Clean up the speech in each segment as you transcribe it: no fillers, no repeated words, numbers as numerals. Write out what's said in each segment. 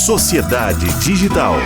Sociedade Digital.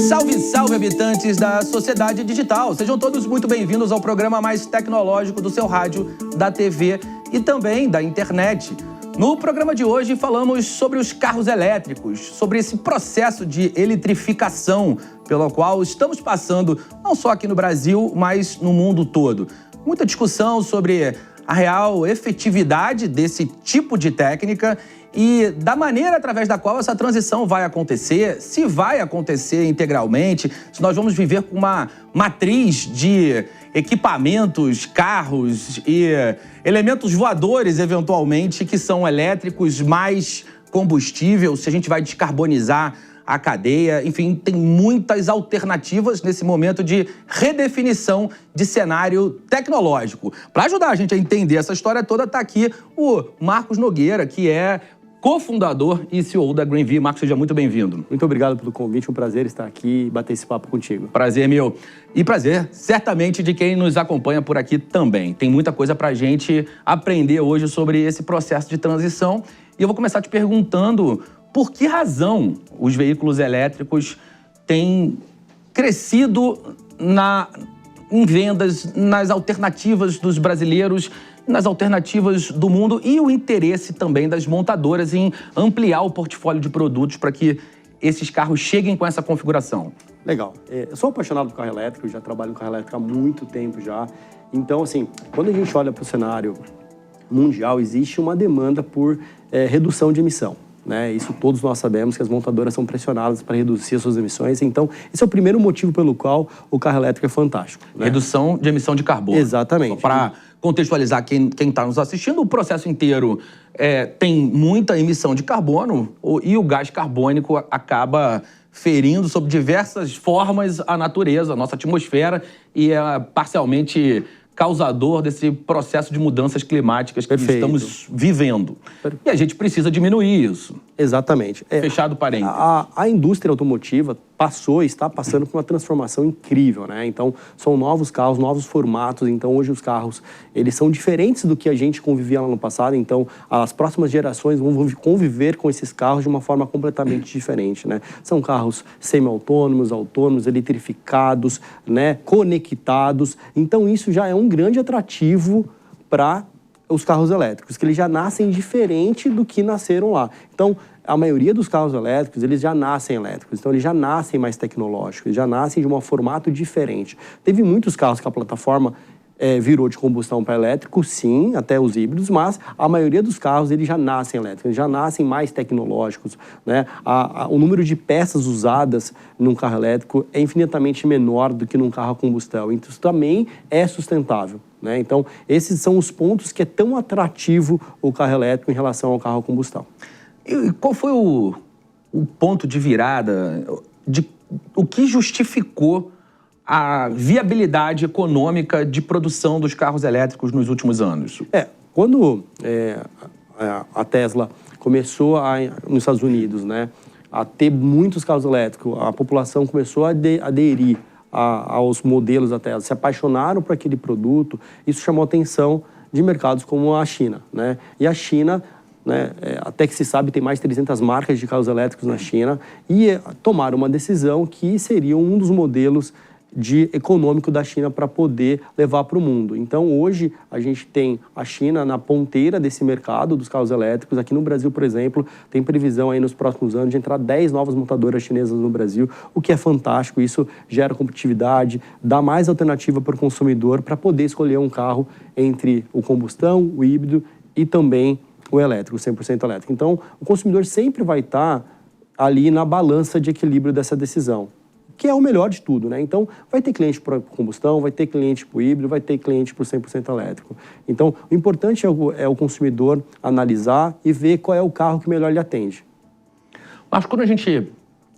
Salve, salve, habitantes da Sociedade Digital. Sejam todos muito bem-vindos ao programa mais tecnológico do seu rádio, da TV e também da internet. No programa de hoje falamos sobre os carros elétricos, sobre esse processo de eletrificação pelo qual estamos passando, não só aqui no Brasil, mas no mundo todo. Muita discussão sobre a real efetividade desse tipo de técnica e da maneira através da qual essa transição vai acontecer, se vai acontecer integralmente, se nós vamos viver com uma matriz de equipamentos, carros e elementos voadores, eventualmente, que são elétricos mais combustível, se a gente vai descarbonizar a cadeia. Enfim, tem muitas alternativas nesse momento de redefinição de cenário tecnológico. Para ajudar a gente a entender essa história toda, está aqui o Marcos Nogueira, que é cofundador e CEO da GreenV. Marcos, seja muito bem-vindo. Muito obrigado pelo convite, um prazer estar aqui e bater esse papo contigo. Prazer meu. E prazer, certamente, de quem nos acompanha por aqui também. Tem muita coisa pra gente aprender hoje sobre esse processo de transição. E eu vou começar te perguntando por que razão os veículos elétricos têm crescido em vendas, nas alternativas dos brasileiros, nas alternativas do mundo e o interesse também das montadoras em ampliar o portfólio de produtos para que esses carros cheguem com essa configuração. Legal. Eu sou apaixonado por carro elétrico, já trabalho com carro elétrico há muito tempo já. Então, assim, quando a gente olha para o cenário mundial, existe uma demanda por redução de emissão. Né? Isso todos nós sabemos, que as montadoras são pressionadas para reduzir as suas emissões. Então, esse é o primeiro motivo pelo qual o carro elétrico é fantástico. Né? Redução de emissão de carbono. Exatamente. Para contextualizar quem está nos assistindo, o processo inteiro tem muita emissão de carbono e o gás carbônico acaba ferindo sob diversas formas a natureza, a nossa atmosfera, e é parcialmente causador desse processo de mudanças climáticas que estamos vivendo. E a gente precisa diminuir isso. Exatamente. Fechado parênteses. A indústria automotiva passou e está passando por uma transformação incrível, né? Então, são novos carros, novos formatos. Então, hoje os carros, eles são diferentes do que a gente convivia lá no passado. Então, as próximas gerações vão conviver com esses carros de uma forma completamente diferente, né? São carros semi-autônomos, autônomos, eletrificados, né? Conectados. Então, isso já é um grande atrativo para os carros elétricos, que eles já nascem diferente do que nasceram lá. Então, a maioria dos carros elétricos, eles já nascem elétricos, então eles já nascem mais tecnológicos, eles já nascem de um formato diferente. Teve muitos carros que a plataforma virou de combustão para elétrico, sim, até os híbridos, mas a maioria dos carros, eles já nascem elétricos, eles já nascem mais tecnológicos, né? O número de peças usadas num carro elétrico é infinitamente menor do que num carro a combustão, então isso também é sustentável, né? Então, esses são os pontos que é tão atrativo o carro elétrico em relação ao carro a combustão. E qual foi o ponto de virada, o que justificou a viabilidade econômica de produção dos carros elétricos nos últimos anos? Quando a Tesla começou nos Estados Unidos, né, a ter muitos carros elétricos, a população começou a aderir aos modelos da Tesla, se apaixonaram por aquele produto, isso chamou a atenção de mercados como a China, né? E a China, né, até que se sabe, tem mais de 300 marcas de carros elétricos na China e tomaram uma decisão que seria um dos modelos econômico da China para poder levar para o mundo. Então, hoje, a gente tem a China na ponteira desse mercado dos carros elétricos. Aqui no Brasil, por exemplo, tem previsão aí nos próximos anos de entrar 10 novas montadoras chinesas no Brasil, o que é fantástico. Isso gera competitividade, dá mais alternativa para o consumidor para poder escolher um carro entre o combustão, o híbrido e também o elétrico, 100% elétrico. Então, o consumidor sempre vai estar ali na balança de equilíbrio dessa decisão, que é o melhor de tudo, né? Então, vai ter cliente para combustão, vai ter cliente para o híbrido, vai ter cliente para o 100% elétrico. Então, o importante é o consumidor analisar e ver qual é o carro que melhor lhe atende. Mas quando a gente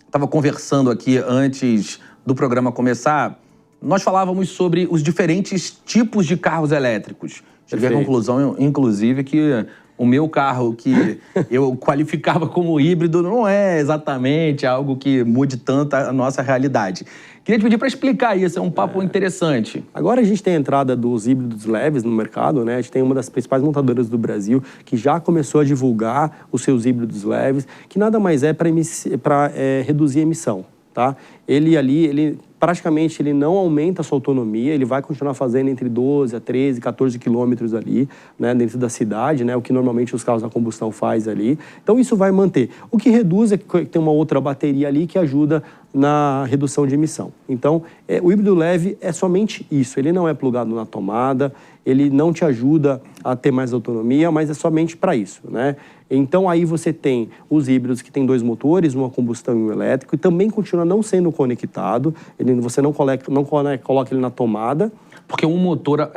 estava conversando aqui antes do programa começar, nós falávamos sobre os diferentes tipos de carros elétricos. Cheguei à conclusão, inclusive, que O meu carro, que eu qualificava como híbrido, não é exatamente algo que mude tanto a nossa realidade. Queria te pedir para explicar isso, é um papo interessante. Agora a gente tem a entrada dos híbridos leves no mercado, né? A gente tem uma das principais montadoras do Brasil que já começou a divulgar os seus híbridos leves, que nada mais é para reduzir a emissão, tá? Ele praticamente não aumenta a sua autonomia, ele vai continuar fazendo entre 12 a 13, 14 quilômetros ali, né, dentro da cidade, né, o que normalmente os carros a combustão faz ali. Então isso vai manter. O que reduz é que tem uma outra bateria ali que ajuda na redução de emissão. Então, o híbrido leve é somente isso, ele não é plugado na tomada, ele não te ajuda a ter mais autonomia, mas é somente para isso, né? Então, aí você tem os híbridos que tem 2 motores, uma combustão e um elétrico, e também continua não sendo conectado, você não coloca ele na tomada. Porque um motor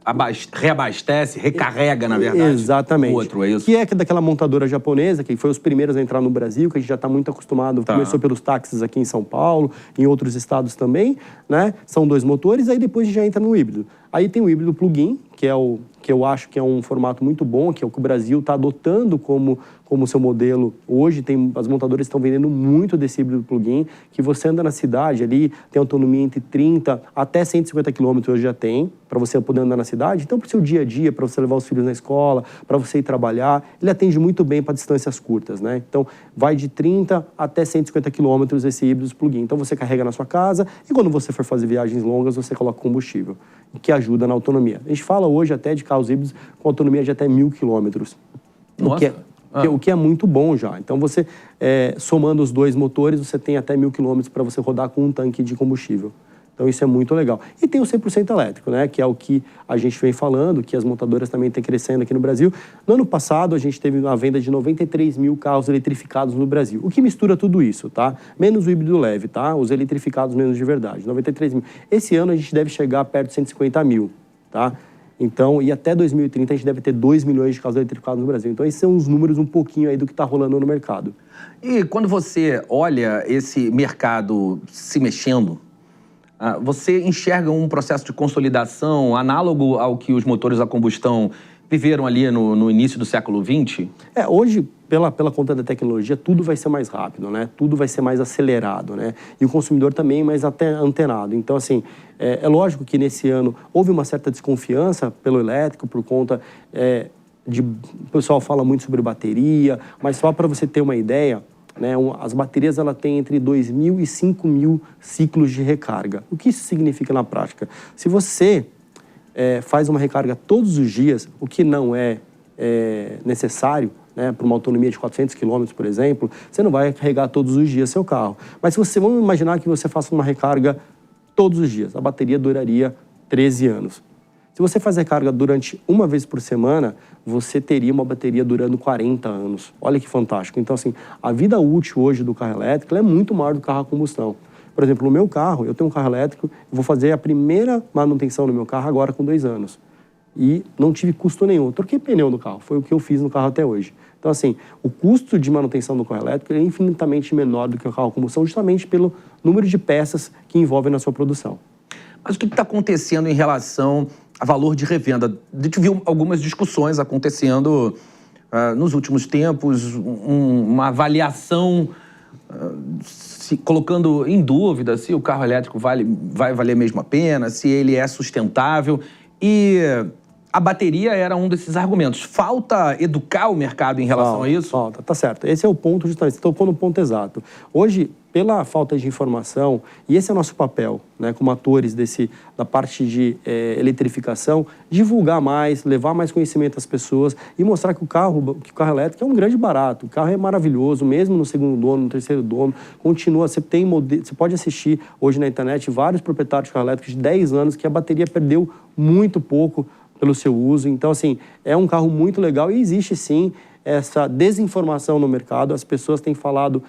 reabastece, recarrega, na verdade, exatamente. O outro, é isso? Que é daquela montadora japonesa, que foi os primeiros a entrar no Brasil, que a gente já está muito acostumado, começou pelos táxis aqui em São Paulo, em outros estados também, né? São 2 motores, aí depois a gente já entra no híbrido. Aí tem o híbrido plug-in, que eu acho que é um formato muito bom, que é o que o Brasil está adotando como seu modelo hoje. As montadoras estão vendendo muito desse híbrido plug-in, que você anda na cidade ali, tem autonomia entre 30 até 150 km hoje já tem, para você poder andar na cidade. Então, para o seu dia a dia, para você levar os filhos na escola, para você ir trabalhar, ele atende muito bem para distâncias curtas, né? Então, vai de 30 até 150 km esse híbrido plug-in. Então, você carrega na sua casa e quando você for fazer viagens longas, você coloca combustível, que ajuda na autonomia. A gente fala hoje até de carros híbridos com autonomia de até 1.000 km. Nossa! O que é muito bom já. Então, você, somando os 2 motores, você tem até 1.000 km para você rodar com um tanque de combustível. Então, isso é muito legal. E tem o 100% elétrico, né? Que é o que a gente vem falando, que as montadoras também estão crescendo aqui no Brasil. No ano passado, a gente teve uma venda de 93 mil carros eletrificados no Brasil. O que mistura tudo isso, tá? Menos o híbrido leve, tá? Os eletrificados menos de verdade, 93 mil. Esse ano, a gente deve chegar perto de 150 mil, tá? Então, e até 2030, a gente deve ter 2 milhões de carros eletrificados no Brasil. Então, esses são os números um pouquinho aí do que está rolando no mercado. E quando você olha esse mercado se mexendo, você enxerga um processo de consolidação análogo ao que os motores a combustão viveram ali no início do século XX? Hoje, pela conta da tecnologia, tudo vai ser mais rápido, né? Tudo vai ser mais acelerado, né? E o consumidor também mais até antenado. Então, assim, é lógico que nesse ano houve uma certa desconfiança pelo elétrico por conta o pessoal fala muito sobre bateria, mas só para você ter uma ideia, né, as baterias ela tem entre 2.000 e 5.000 ciclos de recarga. O que isso significa na prática? Se você faz uma recarga todos os dias, o que não é necessário, né, para uma autonomia de 400 km, por exemplo, você não vai carregar todos os dias seu carro. Mas vamos imaginar que você faça uma recarga todos os dias, a bateria duraria 13 anos. Se você faz recarga durante uma vez por semana, você teria uma bateria durando 40 anos. Olha que fantástico. Então, assim, a vida útil hoje do carro elétrico é muito maior do que o carro a combustão. Por exemplo, no meu carro, eu tenho um carro elétrico, eu vou fazer a primeira manutenção no meu carro agora com 2 anos. E não tive custo nenhum. Eu troquei pneu no carro, foi o que eu fiz no carro até hoje. Então, assim, o custo de manutenção do carro elétrico é infinitamente menor do que o carro a combustão, justamente pelo número de peças que envolvem na sua produção. Mas o que está acontecendo em relação a valor de revenda? A gente viu algumas discussões acontecendo nos últimos tempos, uma avaliação colocando em dúvida se o carro elétrico vai valer mesmo a pena, se ele é sustentável. E a bateria era um desses argumentos. Falta educar o mercado em relação a isso? Falta, tá certo. Esse é o ponto, justamente, você tocou no ponto exato. Hoje, pela falta de informação, e esse é o nosso papel, né, como atores da parte de eletrificação, divulgar mais, levar mais conhecimento às pessoas e mostrar que o carro elétrico é um grande barato. O carro é maravilhoso, mesmo no segundo dono, no terceiro dono, continua. Você pode assistir hoje na internet vários proprietários de carro elétrico de 10 anos que a bateria perdeu muito pouco pelo seu uso. Então, assim, é um carro muito legal e existe, sim, essa desinformação no mercado. As pessoas têm falado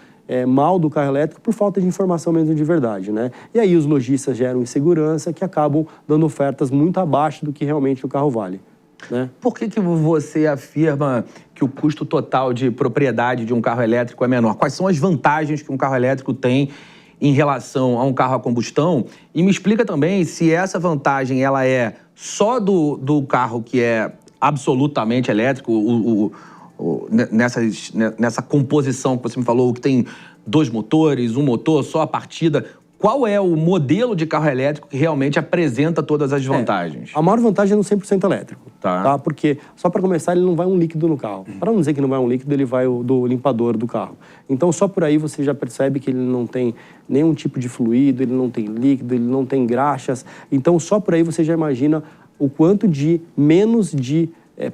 mal do carro elétrico por falta de informação mesmo de verdade, né? E aí os lojistas geram insegurança que acabam dando ofertas muito abaixo do que realmente o carro vale, né? Por que você afirma que o custo total de propriedade de um carro elétrico é menor? Quais são as vantagens que um carro elétrico tem em relação a um carro a combustão? E me explica também se essa vantagem ela é só do carro que é absolutamente elétrico, nessa composição que você me falou, que tem 2 motores, um motor, só a partida. Qual é o modelo de carro elétrico que realmente apresenta todas as vantagens? A maior vantagem é no 100% elétrico. Tá. Porque, só para começar, ele não vai um líquido no carro. Para não dizer que não vai um líquido, ele vai do limpador do carro. Então, só por aí você já percebe que ele não tem nenhum tipo de fluido, ele não tem líquido, ele não tem graxas. Então, só por aí você já imagina o quanto de menos de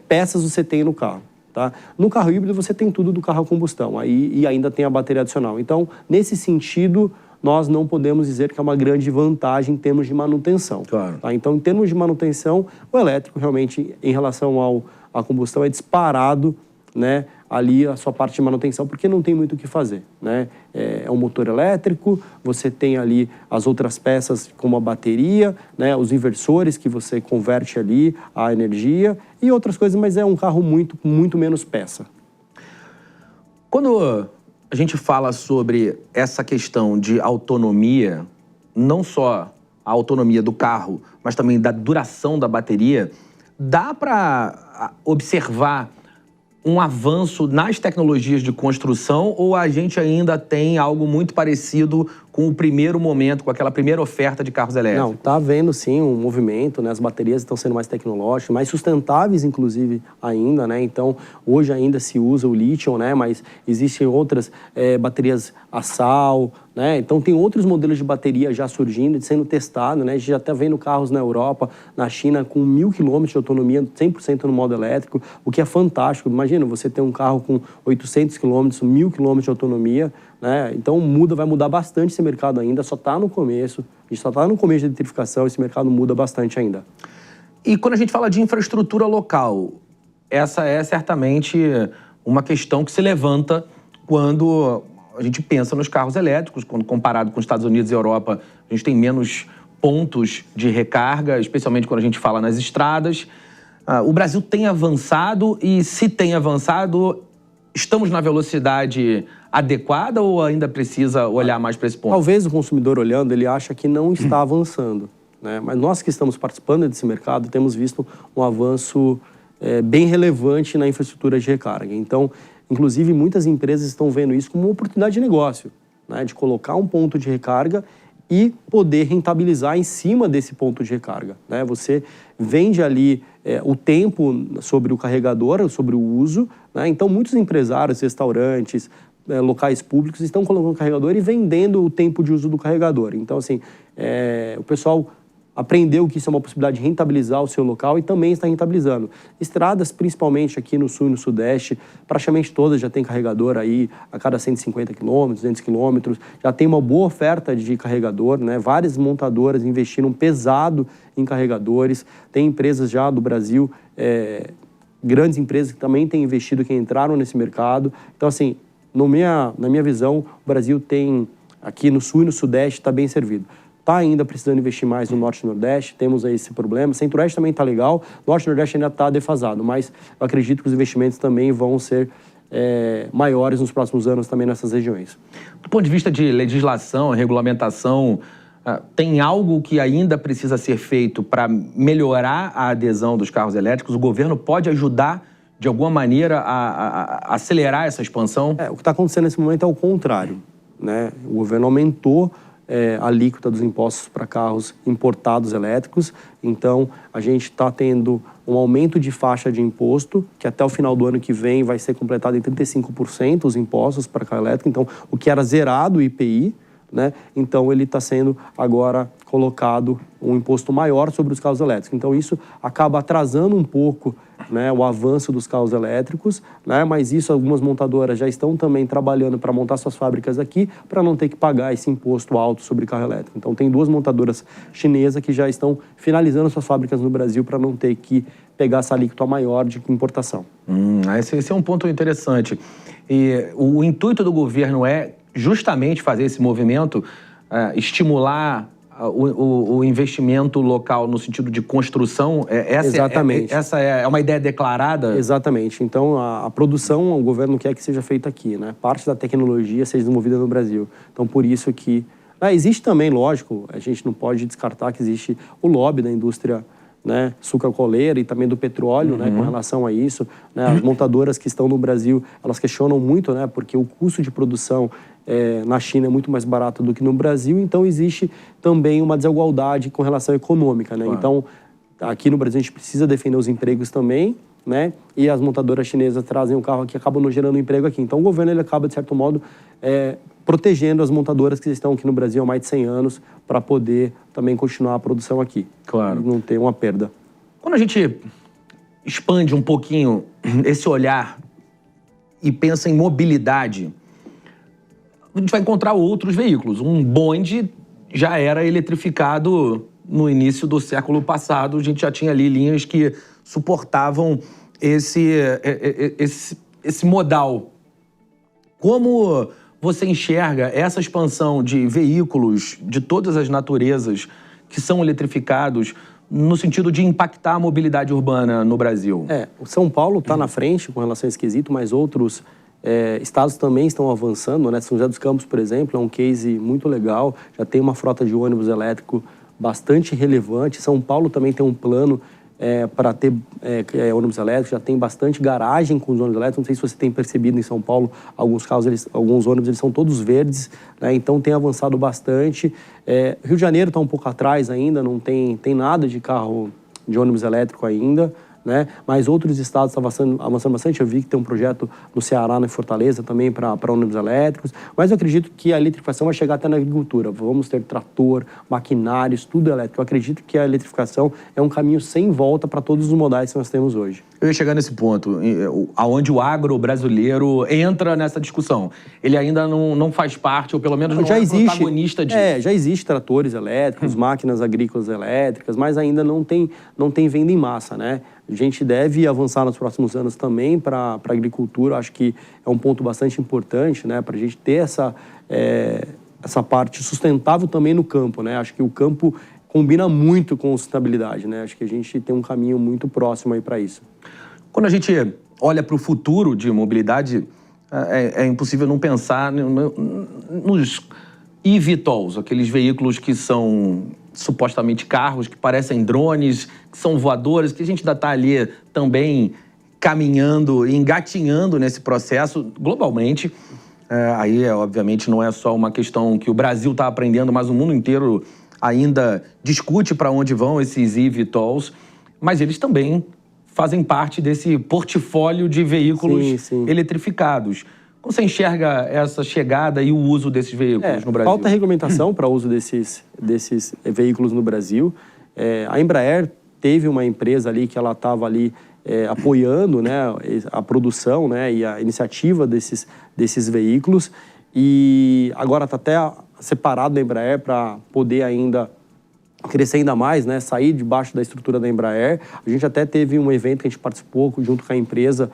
peças você tem no carro. Tá? No carro híbrido, você tem tudo do carro a combustão. E ainda tem a bateria adicional. Então, nesse sentido, nós não podemos dizer que é uma grande vantagem em termos de manutenção. Claro. Tá? Então, em termos de manutenção, o elétrico realmente, em relação à combustão, é disparado, né, ali a sua parte de manutenção, porque não tem muito o que fazer. Né? É um motor elétrico, você tem ali as outras peças, como a bateria, né, os inversores que você converte ali a energia e outras coisas, mas é um carro muito menos peça. Quando a gente fala sobre essa questão de autonomia, não só a autonomia do carro, mas também da duração da bateria, dá para observar um avanço nas tecnologias de construção ou a gente ainda tem algo muito parecido com o primeiro momento, com aquela primeira oferta de carros elétricos? Não, está havendo sim um movimento, né? As baterias estão sendo mais tecnológicas, mais sustentáveis inclusive ainda, né? Então, hoje ainda se usa o lítio, né? Mas existem outras baterias a sal, né? Então, tem outros modelos de bateria já surgindo, sendo testado, né? A gente já está vendo carros na Europa, na China, com 1.000 km de autonomia, 100% no modo elétrico, o que é fantástico. Imagina, você ter um carro com 800 km, 1.000 km de autonomia, né? Então, vai mudar bastante esse mercado ainda, só está no começo, a gente só está no começo da eletrificação, esse mercado muda bastante ainda. E quando a gente fala de infraestrutura local, essa é certamente uma questão que se levanta quando a gente pensa nos carros elétricos, quando comparado com os Estados Unidos e Europa, a gente tem menos pontos de recarga, especialmente quando a gente fala nas estradas. O Brasil tem avançado e, se tem avançado, estamos na velocidade adequada ou ainda precisa olhar mais para esse ponto? Talvez o consumidor olhando, ele acha que não está avançando, né? Mas nós que estamos participando desse mercado temos visto um avanço bem relevante na infraestrutura de recarga. Então, inclusive, muitas empresas estão vendo isso como uma oportunidade de negócio, né? De colocar um ponto de recarga e poder rentabilizar em cima desse ponto de recarga, né? Você vende ali o tempo sobre o carregador, sobre o uso, né? Então, muitos empresários, restaurantes, locais públicos estão colocando o carregador e vendendo o tempo de uso do carregador. Então, assim, o pessoal aprendeu que isso é uma possibilidade de rentabilizar o seu local e também está rentabilizando. Estradas, principalmente aqui no sul e no sudeste, praticamente todas já tem carregador aí a cada 150 km, 200 km, já tem uma boa oferta de carregador, né? Várias montadoras investiram pesado em carregadores, tem empresas já do Brasil, grandes empresas que também têm investido, que entraram nesse mercado. Então, assim, na minha visão, o Brasil tem, aqui no sul e no sudeste, está bem servido. Está ainda precisando investir mais no norte e nordeste, temos aí esse problema. Centro-oeste também está legal, norte e nordeste ainda está defasado, mas eu acredito que os investimentos também vão ser maiores nos próximos anos também nessas regiões. Do ponto de vista de legislação, regulamentação, tem algo que ainda precisa ser feito para melhorar a adesão dos carros elétricos? O governo pode ajudar de alguma maneira a acelerar essa expansão? O que está acontecendo nesse momento é o contrário, né? O governo aumentou a alíquota dos impostos para carros importados elétricos, então a gente está tendo um aumento de faixa de imposto, que até o final do ano que vem vai ser completado em 35% os impostos para carro elétrico, então o que era zerado o IPI, né? Então ele está sendo agora colocado um imposto maior sobre os carros elétricos. Então isso acaba atrasando um pouco, né, o avanço dos carros elétricos, né? Mas isso algumas montadoras já estão também trabalhando para montar suas fábricas aqui para não ter que pagar esse imposto alto sobre carro elétrico. Então tem 2 montadoras chinesas que já estão finalizando suas fábricas no Brasil para não ter que pegar essa alíquota maior de importação. Esse é um ponto interessante. E o intuito do governo é justamente fazer esse movimento, estimular o investimento local no sentido de construção. Exatamente. Essa é uma ideia declarada? Exatamente. Então, a produção, o governo quer que seja feita aqui, né? Parte da tecnologia seja desenvolvida no Brasil. Então, por isso que... existe também, lógico, a gente não pode descartar que existe o lobby da indústria né, sucroalcooleira e também do petróleo, né, com relação a isso, né, as montadoras que estão no Brasil, elas questionam muito, né, porque o custo de produção na China é muito mais barato do que no Brasil, então existe também uma desigualdade com relação econômica, né, então aqui no Brasil a gente precisa defender os empregos também, né, e as montadoras chinesas trazem um carro aqui, acabam não gerando emprego aqui, então o governo ele acaba de certo modo protegendo as montadoras que estão aqui no Brasil há mais de 100 anos para poder também continuar a produção aqui. Claro. E não ter uma perda. Quando a gente expande um pouquinho esse olhar e pensa em mobilidade, a gente vai encontrar outros veículos. Um bonde já era eletrificado no início do século passado. A gente já tinha ali linhas que suportavam esse modal. Como você enxerga essa expansão de veículos de todas as naturezas que são eletrificados no sentido de impactar a mobilidade urbana no Brasil? O São Paulo está na frente com relação a esse quesito, mas outros estados também estão avançando, né? São José dos Campos, por exemplo, é um case muito legal, já tem uma frota de ônibus elétrico bastante relevante. São Paulo também tem um plano para ter ônibus elétricos, já tem bastante garagem com os ônibus elétricos. Não sei se você tem percebido em São Paulo, alguns ônibus eles são todos verdes, né? Então tem avançado bastante. Rio de Janeiro está um pouco atrás ainda, não tem nada de carro de ônibus elétrico ainda, né? Mas outros estados estão avançando bastante. Eu vi que tem um projeto no Ceará, na Fortaleza também para ônibus elétricos. Mas eu acredito que a eletrificação vai chegar até na agricultura. Vamos ter trator, maquinários, tudo elétrico. Eu acredito que a eletrificação é um caminho sem volta para todos os modais que nós temos hoje. Eu ia chegar nesse ponto, aonde o agro brasileiro entra nessa discussão. Ele ainda não faz parte, ou pelo menos não é protagonista disso. Já existe tratores elétricos, máquinas agrícolas elétricas, mas ainda não tem venda em massa, né? A gente deve avançar nos próximos anos também para a agricultura. Acho que é um ponto bastante importante, né, para a gente ter essa parte sustentável também no campo, né? Acho que o campo combina muito com sustentabilidade, né? Acho que a gente tem um caminho muito próximo aí para isso. Quando a gente olha para o futuro de mobilidade, é impossível não pensar nos eVTOLs, aqueles veículos que são supostamente carros, que parecem drones, que são voadores, que a gente ainda está ali também caminhando, engatinhando nesse processo globalmente. Aí, obviamente, não é só uma questão que o Brasil está aprendendo, mas o mundo inteiro ainda discute para onde vão esses eVTOLs, mas eles também fazem parte desse portfólio de veículos eletrificados. Como você enxerga essa chegada e o uso desses veículos no Brasil? Falta regulamentação para o uso desses veículos no Brasil. A Embraer teve uma empresa ali que ela estava ali apoiando, né, a produção, né, e a iniciativa desses veículos. E agora está até separado da Embraer para poder ainda crescer ainda mais, né, sair debaixo da estrutura da Embraer. A gente até teve um evento que a gente participou junto com a empresa.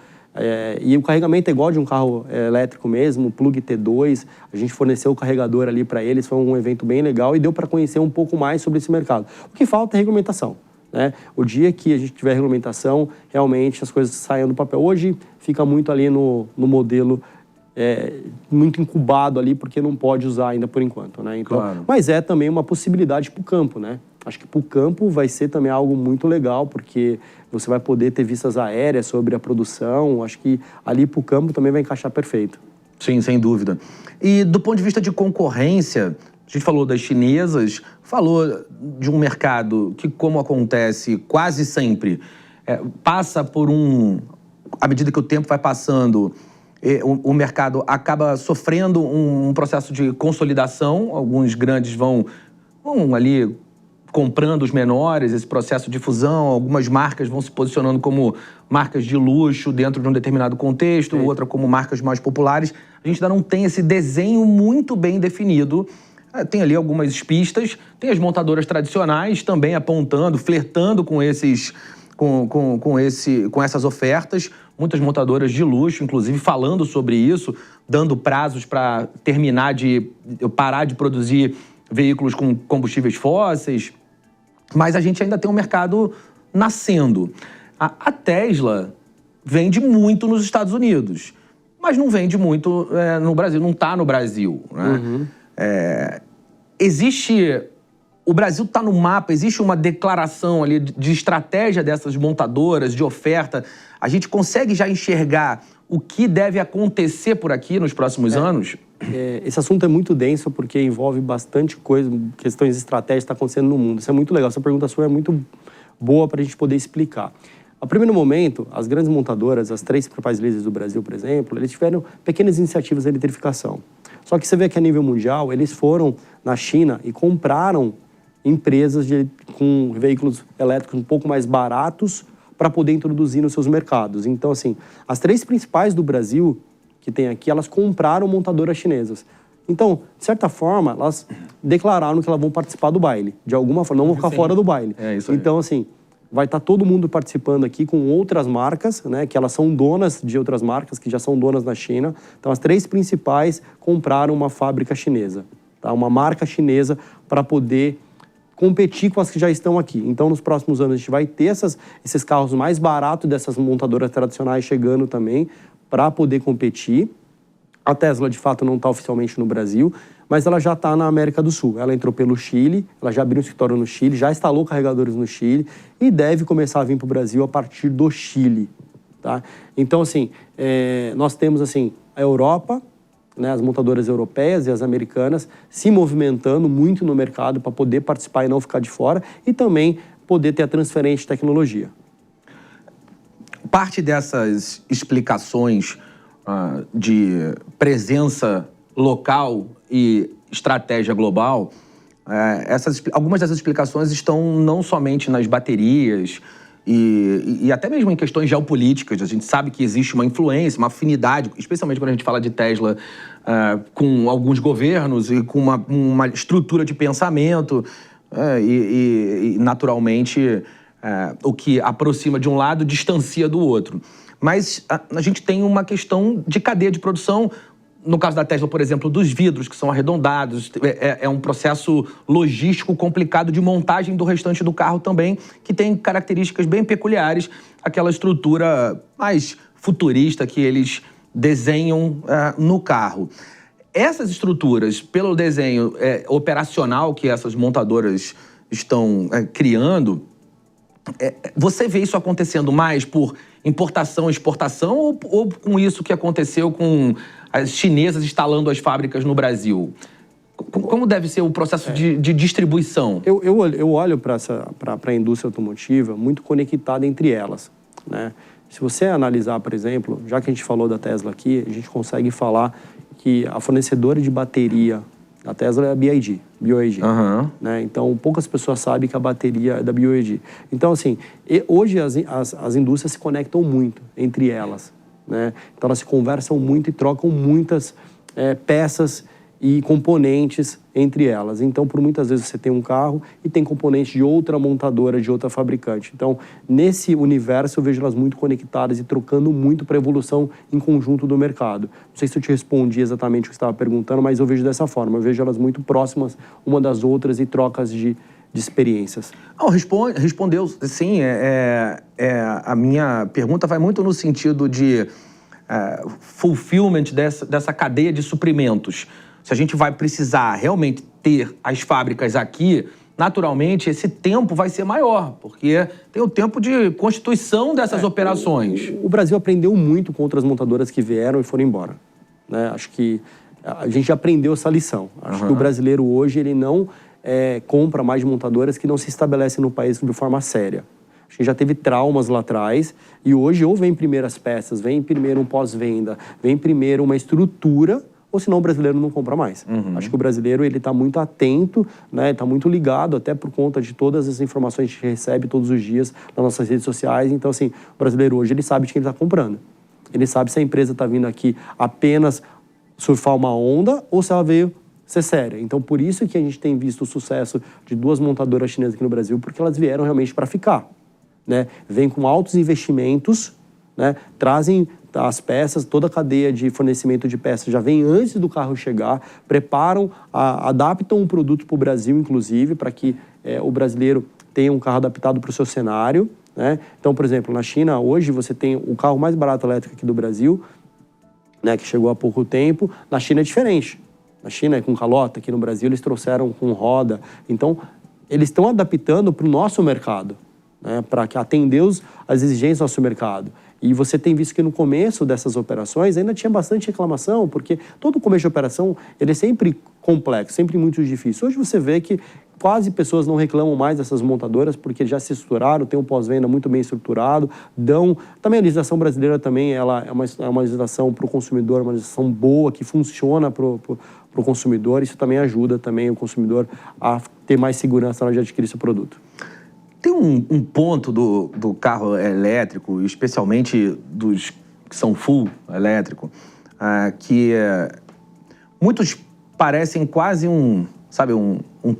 E o carregamento é igual de um carro elétrico mesmo, o Plug T2. A gente forneceu o carregador ali para eles, foi um evento bem legal e deu para conhecer um pouco mais sobre esse mercado. O que falta é regulamentação, né? O dia que a gente tiver regulamentação, realmente as coisas saiam do papel. Hoje fica muito ali no modelo, muito incubado ali, porque não pode usar ainda por enquanto, né? Então, claro. Mas é também uma possibilidade para o campo, né? Acho que para o campo vai ser também algo muito legal, porque você vai poder ter vistas aéreas sobre a produção. Acho que ali para o campo também vai encaixar perfeito. Sim, sem dúvida. E do ponto de vista de concorrência, a gente falou das chinesas, falou de um mercado que, como acontece quase sempre, passa por à medida que o tempo vai passando, o mercado acaba sofrendo um processo de consolidação. Alguns grandes vão ali comprando os menores, esse processo de fusão. Algumas marcas vão se posicionando como marcas de luxo dentro de um determinado contexto, outra como marcas mais populares. A gente ainda não tem esse desenho muito bem definido. Tem ali algumas pistas, tem as montadoras tradicionais também apontando, flertando com essas ofertas. Muitas montadoras de luxo, inclusive, falando sobre isso, dando prazos para parar de produzir veículos com combustíveis fósseis. Mas a gente ainda tem um mercado nascendo. A Tesla vende muito nos Estados Unidos, mas não vende muito no Brasil, não está no Brasil, né? Existe o Brasil está no mapa? Existe uma declaração ali de estratégia dessas montadoras, de oferta? A gente consegue já enxergar o que deve acontecer por aqui nos próximos anos? Esse assunto é muito denso porque envolve bastante coisa, questões estratégicas que estão acontecendo no mundo. Isso é muito legal. Essa pergunta sua é muito boa para a gente poder explicar. A primeiro momento, as grandes montadoras, as 3 principais líderes do Brasil, por exemplo, eles tiveram pequenas iniciativas de eletrificação. Só que você vê que a nível mundial, eles foram na China e compraram empresas com veículos elétricos um pouco mais baratos para poder introduzir nos seus mercados. Então, assim, as 3 principais do Brasil que tem aqui, elas compraram montadoras chinesas. Então, de certa forma, elas declararam que elas vão participar do baile. De alguma forma, não vão ficar fora do baile. É isso aí. Então, assim, vai estar todo mundo participando aqui com outras marcas, né, que elas são donas de outras marcas, que já são donas na China. Então, as 3 principais compraram uma fábrica chinesa, tá? Uma marca chinesa para poder competir com as que já estão aqui. Então, nos próximos anos, a gente vai ter esses carros mais baratos dessas montadoras tradicionais chegando também para poder competir. A Tesla, de fato, não está oficialmente no Brasil, mas ela já está na América do Sul. Ela entrou pelo Chile, ela já abriu um escritório no Chile, já instalou carregadores no Chile e deve começar a vir para o Brasil a partir do Chile, tá? Então, assim, nós temos, assim, a Europa, né, as montadoras europeias e as americanas se movimentando muito no mercado para poder participar e não ficar de fora e também poder ter a transferência de tecnologia. Parte dessas explicações de presença local e estratégia global, algumas dessas explicações estão não somente nas baterias e até mesmo em questões geopolíticas. A gente sabe que existe uma influência, uma afinidade, especialmente quando a gente fala de Tesla, com alguns governos e com uma estrutura de pensamento e naturalmente, o que aproxima de um lado distancia do outro. Mas a gente tem uma questão de cadeia de produção. No caso da Tesla, por exemplo, dos vidros que são arredondados, é um processo logístico complicado de montagem do restante do carro também, que tem características bem peculiares, aquela estrutura mais futurista que eles desenham no carro. Essas estruturas, pelo desenho operacional que essas montadoras estão criando, você vê isso acontecendo mais por importação e exportação ou com isso que aconteceu com as chinesas instalando as fábricas no Brasil? Como deve ser o processo de distribuição? Eu olho para a indústria automotiva muito conectada entre elas, né? Se você analisar, por exemplo, já que a gente falou da Tesla aqui, a gente consegue falar que a fornecedora de bateria da Tesla é a BYD. Né? Então, poucas pessoas sabem que a bateria é da BYD. Então, assim, hoje as indústrias se conectam muito entre elas, né? Então, elas se conversam muito e trocam muitas peças e componentes entre elas. Então, por muitas vezes você tem um carro e tem componentes de outra montadora, de outra fabricante. Então, nesse universo, eu vejo elas muito conectadas e trocando muito para a evolução em conjunto do mercado. Não sei se eu te respondi exatamente o que você estava perguntando, mas eu vejo dessa forma. Eu vejo elas muito próximas uma das outras e trocas de experiências. Respondeu, sim. A minha pergunta vai muito no sentido de fulfillment dessa cadeia de suprimentos. Se a gente vai precisar realmente ter as fábricas aqui, naturalmente esse tempo vai ser maior, porque tem o tempo de constituição dessas operações. O Brasil aprendeu muito com outras montadoras que vieram e foram embora, né? Acho que a gente já aprendeu essa lição. Acho que o brasileiro hoje ele não compra mais de montadoras que não se estabelecem no país de forma séria. Acho que já teve traumas lá atrás e hoje ou vem primeiro as peças, vem primeiro um pós-venda, vem primeiro uma estrutura, ou senão o brasileiro não compra mais. Acho que o brasileiro ele está muito atento, né? Está muito ligado, até por conta de todas as informações que a gente recebe todos os dias nas nossas redes sociais. Então, assim, o brasileiro hoje ele sabe de quem ele está comprando. Ele sabe se a empresa está vindo aqui apenas surfar uma onda ou se ela veio ser séria. Então, por isso que a gente tem visto o sucesso de 2 montadoras chinesas aqui no Brasil, porque elas vieram realmente para ficar, né? Vêm com altos investimentos, né? Trazem as peças, toda a cadeia de fornecimento de peças já vem antes do carro chegar, preparam, adaptam o produto para o Brasil, inclusive, para que o brasileiro tenha um carro adaptado para o seu cenário, né? Então, por exemplo, na China, hoje, você tem o carro mais barato elétrico aqui do Brasil, né, que chegou há pouco tempo. Na China é diferente. Na China é com calota, aqui no Brasil eles trouxeram com roda. Então, eles estão adaptando para o nosso mercado, né, para atender as exigências do nosso mercado. E você tem visto que no começo dessas operações ainda tinha bastante reclamação, porque todo começo de operação ele é sempre complexo, sempre muito difícil. Hoje você vê que quase pessoas não reclamam mais dessas montadoras porque já se estruturaram, tem um pós-venda muito bem estruturado, Também a legislação brasileira também ela é uma legislação para o consumidor, uma legislação boa, que funciona para o consumidor. Isso também ajuda também o consumidor a ter mais segurança na hora de adquirir seu produto. Tem um ponto do carro elétrico, especialmente dos que são full elétrico, que muitos parecem quase um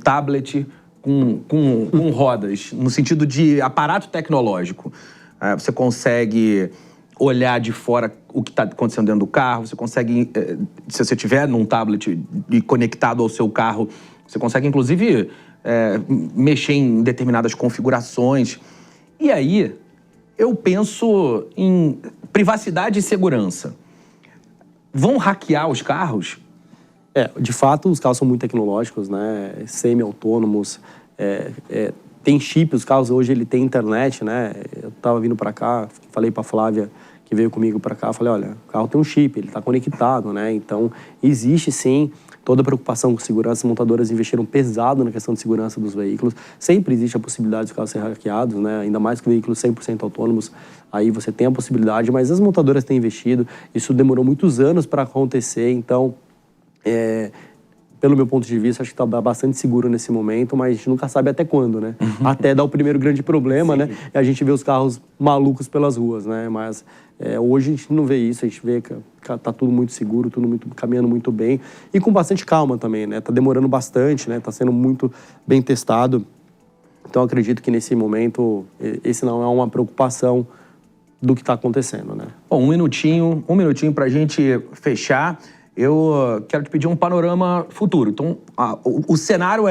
tablet com rodas, no sentido de aparato tecnológico. Você consegue olhar de fora o que está acontecendo dentro do carro, você consegue, se você estiver num tablet e conectado ao seu carro, você consegue, inclusive, mexer em determinadas configurações. E aí, eu penso em privacidade e segurança. Vão hackear os carros? De fato, os carros são muito tecnológicos, né? Semi-autônomos, tem chip, os carros hoje ele tem internet, né? Eu estava vindo para cá, falei para a Flávia, que veio comigo para cá, falei, olha, o carro tem um chip, ele está conectado, né? Então, existe sim toda a preocupação com segurança. As montadoras investiram pesado na questão de segurança dos veículos. Sempre existe a possibilidade dos carros serem hackeados, né? Ainda mais que veículos 100% autônomos, aí você tem a possibilidade, mas as montadoras têm investido, isso demorou muitos anos para acontecer, então... pelo meu ponto de vista, acho que está bastante seguro nesse momento, mas a gente nunca sabe até quando, né? Até dar o primeiro grande problema, né? E a gente vê os carros malucos pelas ruas, né? Mas hoje a gente não vê isso, a gente vê que está tudo muito seguro, caminhando muito bem e com bastante calma também, né? Está demorando bastante, né? Está sendo muito bem testado. Então, acredito que nesse momento, esse não é uma preocupação do que está acontecendo, né? Bom, um minutinho para a gente fechar. Eu quero te pedir um panorama futuro. Então, o cenário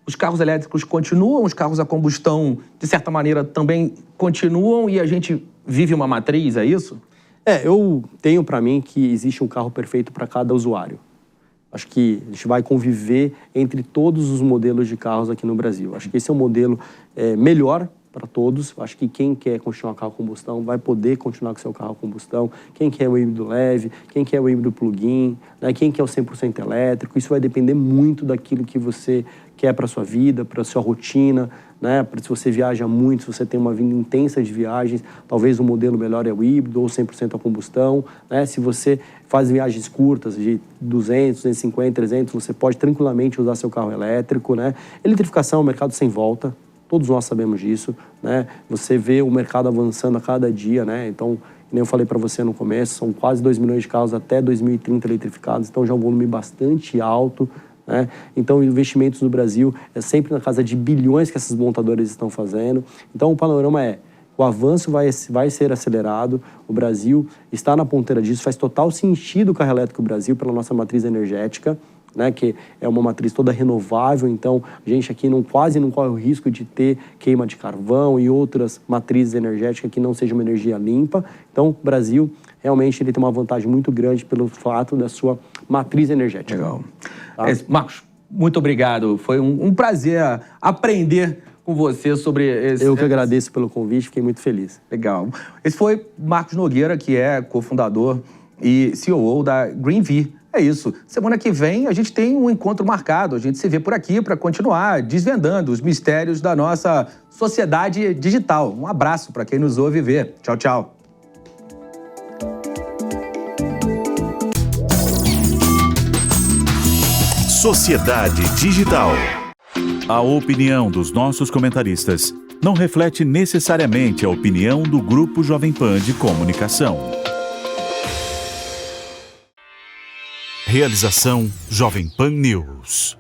os carros elétricos continuam, os carros a combustão, de certa maneira, também continuam e a gente vive uma matriz, é isso? Eu tenho para mim que existe um carro perfeito para cada usuário. Acho que a gente vai conviver entre todos os modelos de carros aqui no Brasil. Acho que esse é um modelo melhor para todos. Acho que quem quer continuar com carro a combustão vai poder continuar com seu carro a combustão. Quem quer o híbrido leve, quem quer o híbrido plug-in, né? Quem quer o 100% elétrico. Isso vai depender muito daquilo que você quer para a sua vida, para a sua rotina, né? Se você viaja muito, se você tem uma vida intensa de viagens, talvez o modelo melhor é o híbrido ou 100% a combustão, né? Se você faz viagens curtas de 200, 250, 300, você pode tranquilamente usar seu carro elétrico, né? Eletrificação é um mercado sem volta. Todos nós sabemos disso, né? Você vê o mercado avançando a cada dia, né? Então, como eu falei para você no começo, são quase 2 milhões de carros até 2030 eletrificados, então já é um volume bastante alto, né? Então, investimentos no Brasil é sempre na casa de bilhões que essas montadoras estão fazendo. Então, o panorama o avanço vai ser acelerado, o Brasil está na ponteira disso, faz total sentido o carro elétrico Brasil pela nossa matriz energética, né, que é uma matriz toda renovável, então a gente aqui quase não corre o risco de ter queima de carvão e outras matrizes energéticas que não sejam uma energia limpa. Então, o Brasil realmente ele tem uma vantagem muito grande pelo fato da sua matriz energética. Legal. Tá? Marcos, muito obrigado. Foi um prazer aprender com você sobre esse... Eu que agradeço pelo convite, fiquei muito feliz. Legal. Esse foi Marcos Nogueira, que é cofundador e CEO da GreenV. É isso. Semana que vem a gente tem um encontro marcado. A gente se vê por aqui para continuar desvendando os mistérios da nossa sociedade digital. Um abraço para quem nos ouve ver. Tchau, tchau. Sociedade Digital. A opinião dos nossos comentaristas não reflete necessariamente a opinião do Grupo Jovem Pan de Comunicação. Realização Jovem Pan News.